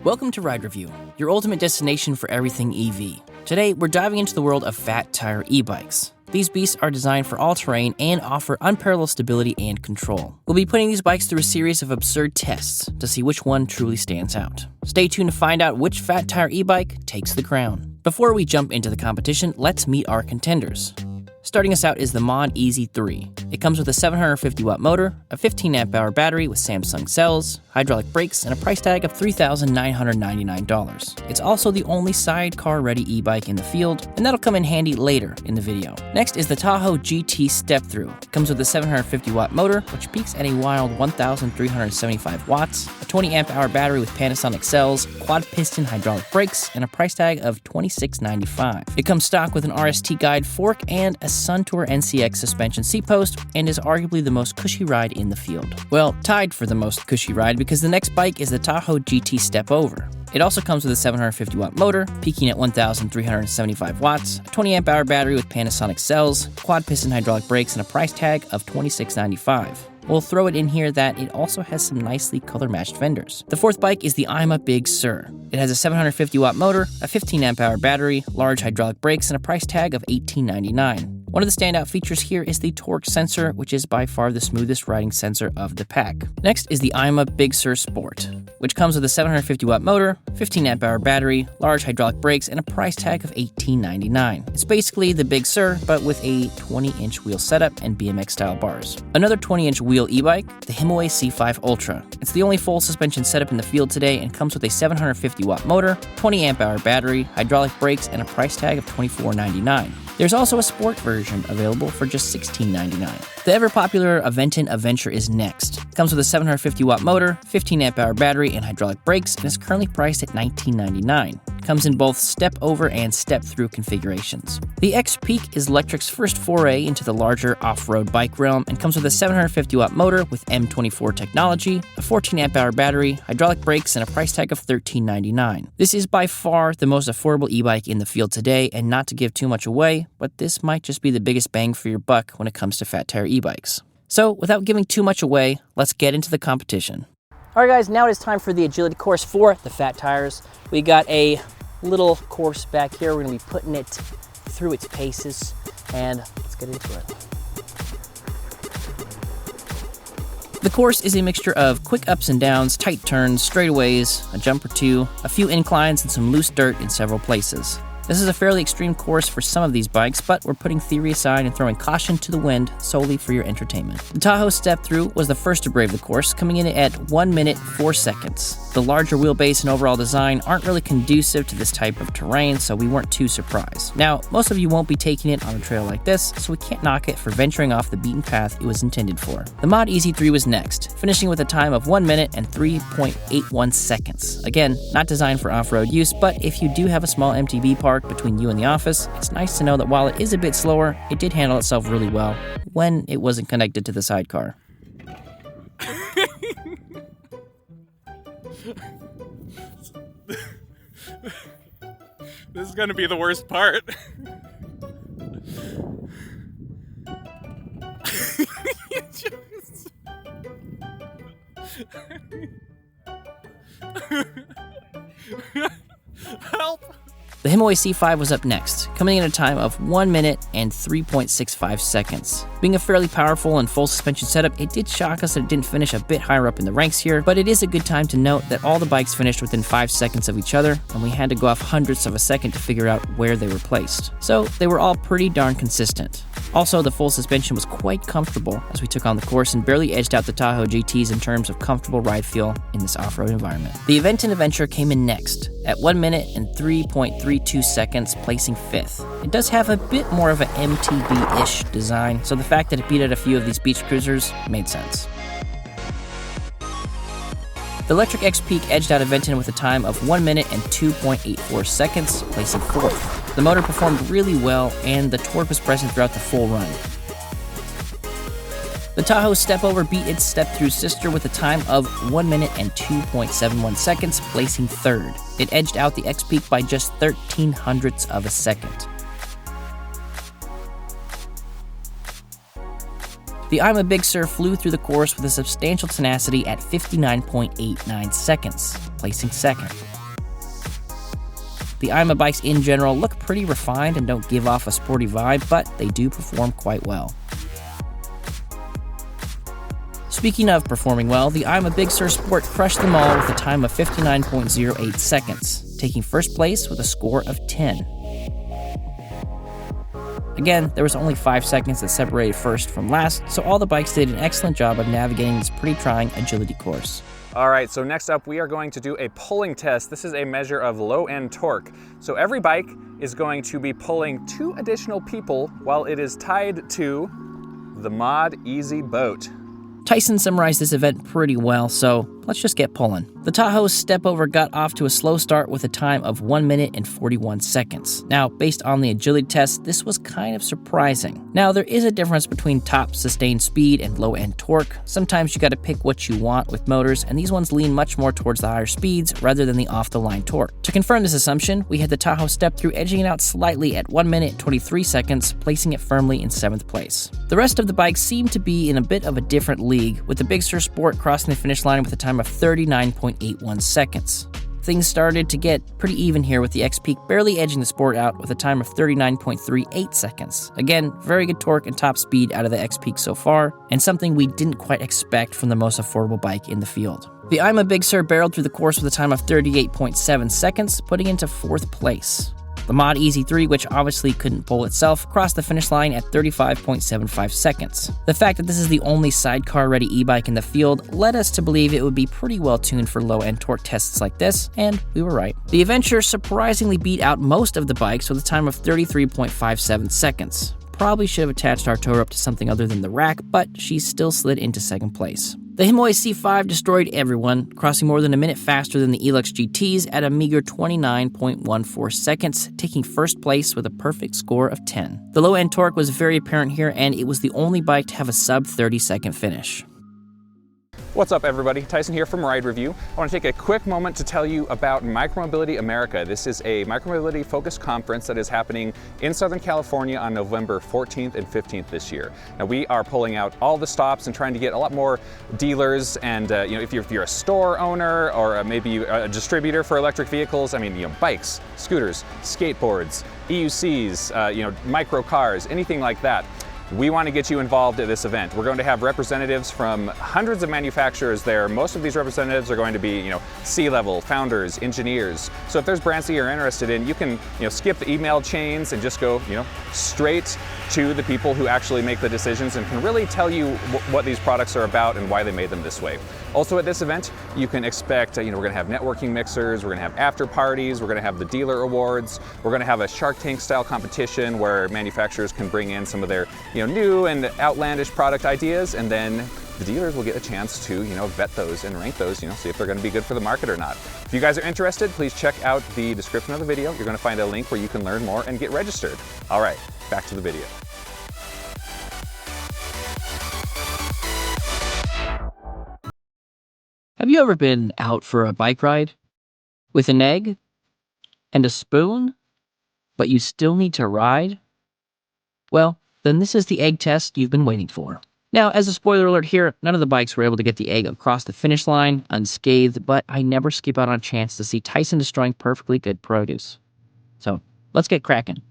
Welcome to Ride Review, your ultimate destination for everything EV. Today, we're diving into the world of Fat Tire Ebikes. These beasts are designed for all terrain and offer unparalleled stability and control. We'll be putting these bikes through a series of absurd tests to see which one truly stands out. Stay tuned to find out which Fat Tire e-bike takes the crown. Before we jump into the competition, let's meet our contenders. Starting us out is the Mod Easy 3. It comes with a 750-watt motor, a 15-amp-hour battery with Samsung cells, hydraulic brakes, and a price tag of $3,999. It's also the only sidecar-ready e-bike in the field, and that'll come in handy later in the video. Next is the Tahoe GT Step-Through. It comes with a 750-watt motor, which peaks at a wild 1,375 watts, a 20-amp-hour battery with Panasonic cells, quad-piston hydraulic brakes, and a price tag of $2,695. It comes stock with an RST guide fork and a Suntour NCX suspension seat post, and is arguably the most cushy ride in the field. Well, tied for the most cushy ride because the next bike is the Tahoe GT Step Over. It also comes with a 750-watt motor, peaking at 1,375 watts, a 20-amp-hour battery with Panasonic cells, quad-piston hydraulic brakes, and a price tag of $2,695. We'll throw it in here that it also has some nicely color-matched fenders. The fourth bike is the I'm a Big Sur. It has a 750-watt motor, a 15-amp-hour battery, large hydraulic brakes, and a price tag of $1,899. One of the standout features here is the torque sensor, which is by far the smoothest riding sensor of the pack. Next is the I'm a Big Sur Sport, which comes with a 750-watt motor, 15-amp-hour battery, large hydraulic brakes, and a price tag of $1,899. It's basically the Big Sur, but with a 20-inch wheel setup and BMX-style bars. Another 20-inch wheel e-bike, the Himaway C5 Ultra. It's the only full suspension setup in the field today and comes with a 750-watt motor, 20-amp-hour battery, hydraulic brakes, and a price tag of $2499. There's also a sport version available for just $1699. The ever-popular Aventon Adventure is next. It comes with a 750-watt motor, 15-amp-hour battery, and hydraulic brakes, and is currently priced at $1999. It comes in both step-over and step-through configurations. The X-Peak is Lectric's first foray into the larger off-road bike realm and comes with a 750-watt motor with M24 technology, a 14-amp-hour battery, hydraulic brakes, and a price tag of $1399. This is by far the most affordable e-bike in the field today, and not to give too much away, but this might just be the biggest bang for your buck when it comes to Fat Tire e-bikes. So, without giving too much away, let's get into the competition. All right, guys, now it is time for the agility course for the Fat Tires. We got a little course back here. We're gonna be putting it through its paces, and let's get into it. The course is a mixture of quick ups and downs, tight turns, straightaways, a jump or two, a few inclines, and some loose dirt in several places. This is a fairly extreme course for some of these bikes, but we're putting theory aside and throwing caution to the wind solely for your entertainment. The Tahoe Step-Through was the first to brave the course, coming in at 1 minute 4 seconds. The larger wheelbase and overall design aren't really conducive to this type of terrain, so we weren't too surprised. Now, most of you won't be taking it on a trail like this, so we can't knock it for venturing off the beaten path it was intended for. The Mod Easy 3 was next, finishing with a time of 1 minute and 3.81 seconds. Again, not designed for off-road use, but if you do have a small MTB park between you and the office, it's nice to know that while it is a bit slower, it did handle itself really well when it wasn't connected to the sidecar. This is gonna be the worst part. Help! The Himaway C5 was up next, coming in at a time of 1 minute and 3.65 seconds. Being a fairly powerful and full suspension setup, it did shock us that it didn't finish a bit higher up in the ranks here, but it is a good time to note that all the bikes finished within 5 seconds of each other, and we had to go off hundredths of a second to figure out where they were placed. So they were all pretty darn consistent. Also, the full suspension was quite comfortable as we took on the course and barely edged out the Tahoe GTs in terms of comfortable ride feel in this off-road environment. The Aventon Adventure came in next, at 1 minute and 3.32 seconds, placing 5th. It does have a bit more of an MTB-ish design, so the fact that it beat out a few of these beach cruisers made sense. The Electric X-Peak edged out Aventon with a time of 1 minute and 2.84 seconds, placing 4th. The motor performed really well, and the torque was present throughout the full run. The Tahoe Step-Over beat its Step-Through sister with a time of 1 minute and 2.71 seconds, placing 3rd. It edged out the X-Peak by just 13 hundredths of a second. The I'm a Big Sur flew through the course with a substantial tenacity at 59.89 seconds, placing second. The I'm a bikes in general look pretty refined and don't give off a sporty vibe, but they do perform quite well. Speaking of performing well, the I'm a Big Sur Sport crushed them all with a time of 59.08 seconds, taking first place with a score of 10. Again, there was only 5 seconds that separated first from last, so all the bikes did an excellent job of navigating this pretty trying agility course. All right, so next up we are going to do a pulling test. This is a measure of low-end torque. So every bike is going to be pulling 2 additional people while it is tied to the Mod Easy boat. Tyson summarized this event pretty well, so let's just get pulling. The Tahoe's step-over got off to a slow start with a time of 1 minute and 41 seconds. Now, based on the agility test, this was kind of surprising. Now, there is a difference between top sustained speed and low-end torque. Sometimes you gotta pick what you want with motors, and these ones lean much more towards the higher speeds rather than the off-the-line torque. To confirm this assumption, we had the Tahoe step through edging it out slightly at 1 minute 23 seconds, placing it firmly in 7th place. The rest of the bikes seem to be in a bit of a different league, with the Big Sur Sport crossing the finish line with a time of 39.81 seconds. Things started to get pretty even here with the X-Peak barely edging the Sport out with a time of 39.38 seconds. Again, very good torque and top speed out of the X-Peak so far, and something we didn't quite expect from the most affordable bike in the field. The I'm a Big Sur barreled through the course with a time of 38.7 seconds, putting it into 4th place. The Mod Easy 3, which obviously couldn't pull itself, crossed the finish line at 35.75 seconds. The fact that this is the only sidecar-ready e-bike in the field led us to believe it would be pretty well tuned for low-end torque tests like this, and we were right. The Adventure surprisingly beat out most of the bikes with a time of 33.57 seconds. Probably should have attached our tow rope to something other than the rack, but she still slid into 2nd place. The Himoi C5 destroyed everyone, crossing more than a minute faster than the Elux GTs at a meager 29.14 seconds, taking 1st place with a perfect score of 10. The low-end torque was very apparent here, and it was the only bike to have a sub-30-second finish. What's up, everybody? Tyson here from Ride Review. I want to take a quick moment to tell you about Micromobility America. This is a micromobility focused conference that is happening in Southern California on November 14th and 15th this year. Now, we are pulling out all the stops and trying to get a lot more dealers, and if you're a store owner or maybe a distributor for electric vehicles, bikes, scooters, skateboards, EUCs, micro cars, anything like that. We want to get you involved at this event. We're going to have representatives from hundreds of manufacturers there. Most of these representatives are going to be, C-level, founders, engineers. So if there's brands that you're interested in, you can, skip the email chains and just go, straight to the people who actually make the decisions and can really tell you what these products are about and why they made them this way. Also at this event, you can expect, we're going to have networking mixers, we're going to have after parties, we're going to have the dealer awards, we're going to have a Shark Tank style competition where manufacturers can bring in some of their, new and outlandish product ideas, and then the dealers will get a chance to, vet those and rank those, see if they're going to be good for the market or not. If you guys are interested, please check out the description of the video. You're going to find a link where you can learn more and get registered. All right, back to the video. Have you ever been out for a bike ride with an egg and a spoon, but you still need to ride? Well, then this is the egg test you've been waiting for. Now, as a spoiler alert here, none of the bikes were able to get the egg across the finish line unscathed, but I never skip out on a chance to see Tyson destroying perfectly good produce. So, let's get cracking.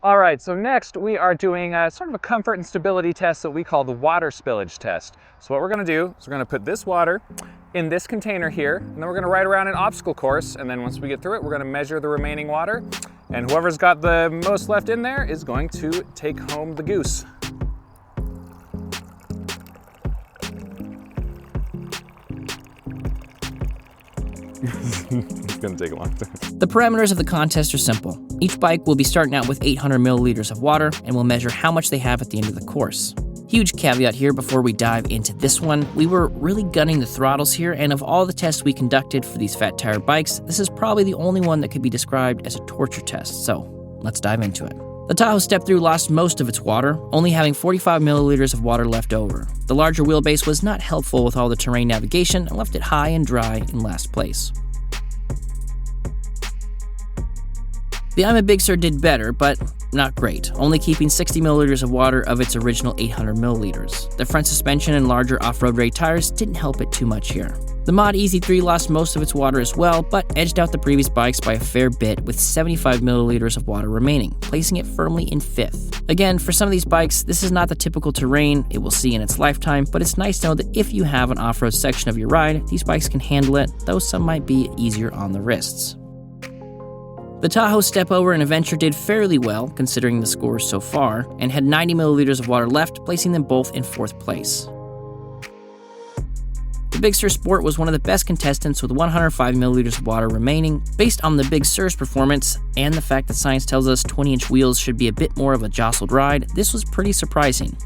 All right, so next we are doing sort of a comfort and stability test that we call the water spillage test. So what we're gonna do is we're gonna put this water in this container here, and then we're gonna ride around an obstacle course, and then once we get through it, we're gonna measure the remaining water, and whoever's got the most left in there is going to take home the goose. It's gonna take a long time. The parameters of the contest are simple. Each bike will be starting out with 800 milliliters of water, and we'll measure how much they have at the end of the course. Huge caveat here before we dive into this one, we were really gunning the throttles here, and of all the tests we conducted for these Fat Tire bikes, this is probably the only one that could be described as a torture test, so let's dive into it. The Tahoe step-through lost most of its water, only having 45 milliliters of water left over. The larger wheelbase was not helpful with all the terrain navigation and left it high and dry in last place. The I'm a Big Sur did better, but not great, only keeping 60 milliliters of water of its original 800 milliliters. The front suspension and larger off-road rated tires didn't help it too much here. The Mod EZ3 lost most of its water as well, but edged out the previous bikes by a fair bit with 75 milliliters of water remaining, placing it firmly in 5th. Again, for some of these bikes, this is not the typical terrain it will see in its lifetime, but it's nice to know that if you have an off-road section of your ride, these bikes can handle it, though some might be easier on the wrists. The Tahoe Stepover and Adventure did fairly well, considering the scores so far, and had 90 milliliters of water left, placing them both in 4th place. The Big Sur Sport was one of the best contestants with 105 milliliters of water remaining. Based on the Big Sur's performance, and the fact that science tells us 20-inch wheels should be a bit more of a jostled ride, this was pretty surprising.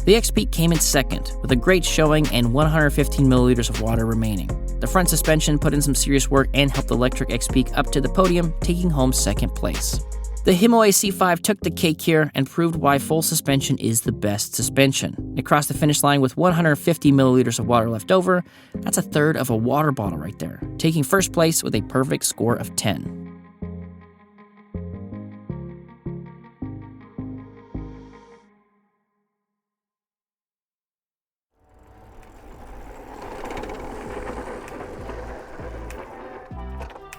The X-Peak came in 2nd, with a great showing and 115 milliliters of water remaining. The front suspension put in some serious work and helped the electric X-Peak up to the podium, taking home 2nd place. The Himalaya C5 took the cake here and proved why full suspension is the best suspension. It crossed the finish line with 150 milliliters of water left over. That's a third of a water bottle right there, taking 1st place with a perfect score of 10.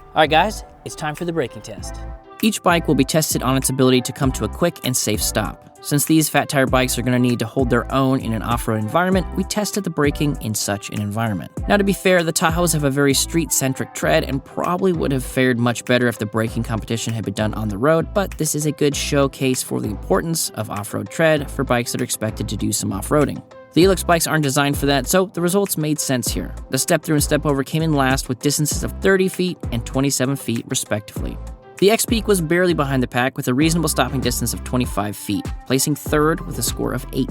Alright guys, it's time for the braking test. Each bike will be tested on its ability to come to a quick and safe stop. Since these Fat Tire bikes are going to need to hold their own in an off-road environment, we tested the braking in such an environment. Now to be fair, the Tahoes have a very street-centric tread and probably would have fared much better if the braking competition had been done on the road, but this is a good showcase for the importance of off-road tread for bikes that are expected to do some off-roading. The Ebikes bikes aren't designed for that, so the results made sense here. The step-through and step-over came in last with distances of 30 feet and 27 feet respectively. The X-Peak was barely behind the pack with a reasonable stopping distance of 25 feet, placing 3rd with a score of 8.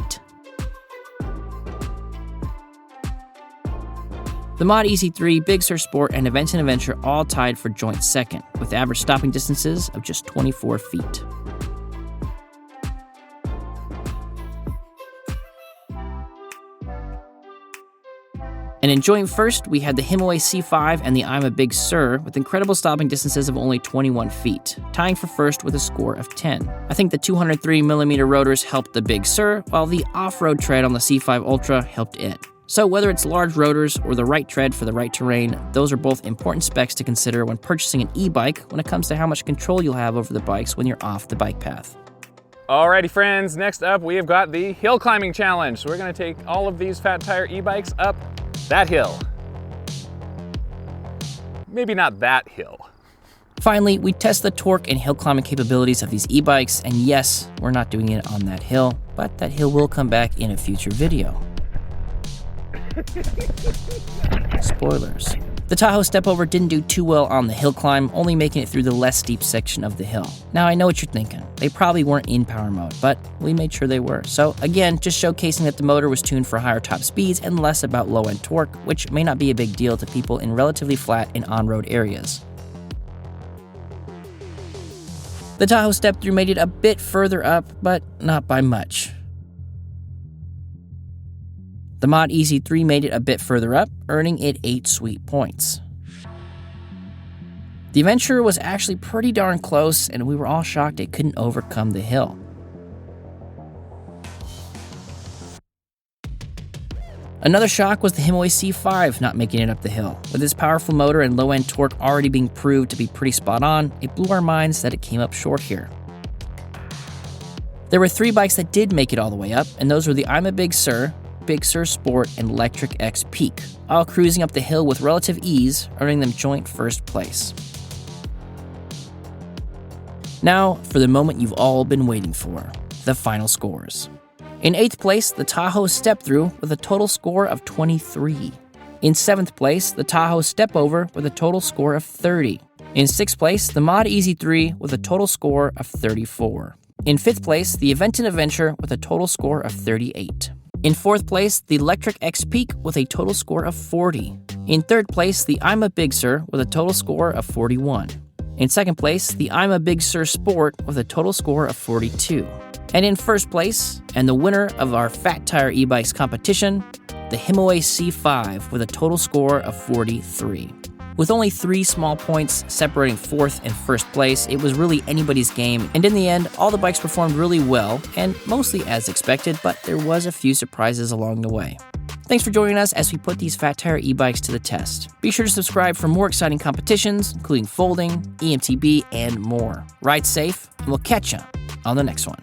The Mod EZ3, Big Sur Sport, and Adventure all tied for joint 2nd, with average stopping distances of just 24 feet. And in joint 1st, we had the Himalaya C5 and the I'm a Big Sur with incredible stopping distances of only 21 feet, tying for 1st with a score of 10. I think the 203mm rotors helped the Big Sur, while the off-road tread on the C5 Ultra helped it. So whether it's large rotors or the right tread for the right terrain, those are both important specs to consider when purchasing an e-bike when it comes to how much control you'll have over the bikes when you're off the bike path. Alrighty friends, next up we have got the hill climbing challenge. So we're going to take all of these Fat Tire e-bikes up that hill. Maybe not that hill. Finally, we test the torque and hill climbing capabilities of these e-bikes, and yes, we're not doing it on that hill, but that hill will come back in a future video. Spoilers. The Tahoe Stepover didn't do too well on the hill climb, only making it through the less steep section of the hill. Now I know what you're thinking. They probably weren't in power mode, but we made sure they were. So again, just showcasing that the motor was tuned for higher top speeds and less about low-end torque, which may not be a big deal to people in relatively flat and on-road areas. The Tahoe step-through made it a bit further up, but not by much. The Mod EZ3 made it a bit further up, earning it 8 sweet points. The Adventure was actually pretty darn close, and we were all shocked it couldn't overcome the hill. Another shock was the Himalaya C5 not making it up the hill. With its powerful motor and low-end torque already being proved to be pretty spot on, it blew our minds that it came up short here. There were 3 bikes that did make it all the way up, and those were the I'm a Big Sur, Big Sur Sport, and Electric X-Peak, all cruising up the hill with relative ease, earning them joint 1st place. Now, for the moment you've all been waiting for, the final scores. In 8th place, the Tahoe Step-Through with a total score of 23. In 7th place, the Tahoe Stepover with a total score of 30. In 6th place, the Mod EZ3 with a total score of 34. In 5th place, the Aventon Adventure with a total score of 38. In 4th place, the Electric X Peak with a total score of 40. In 3rd place, the I'm a Big Sur with a total score of 41. In 2nd place, the I'm a Big Sur Sport with a total score of 42. And in 1st place, and the winner of our Fat Tire Ebikes competition, the Himalaya C5 with a total score of 43. With only 3 small points separating 4th and 1st place, it was really anybody's game, and in the end, all the bikes performed really well, and mostly as expected, but there was a few surprises along the way. Thanks for joining us as we put these Fat Tire e-bikes to the test. Be sure to subscribe for more exciting competitions, including folding, EMTB, and more. Ride safe, and we'll catch you on the next one.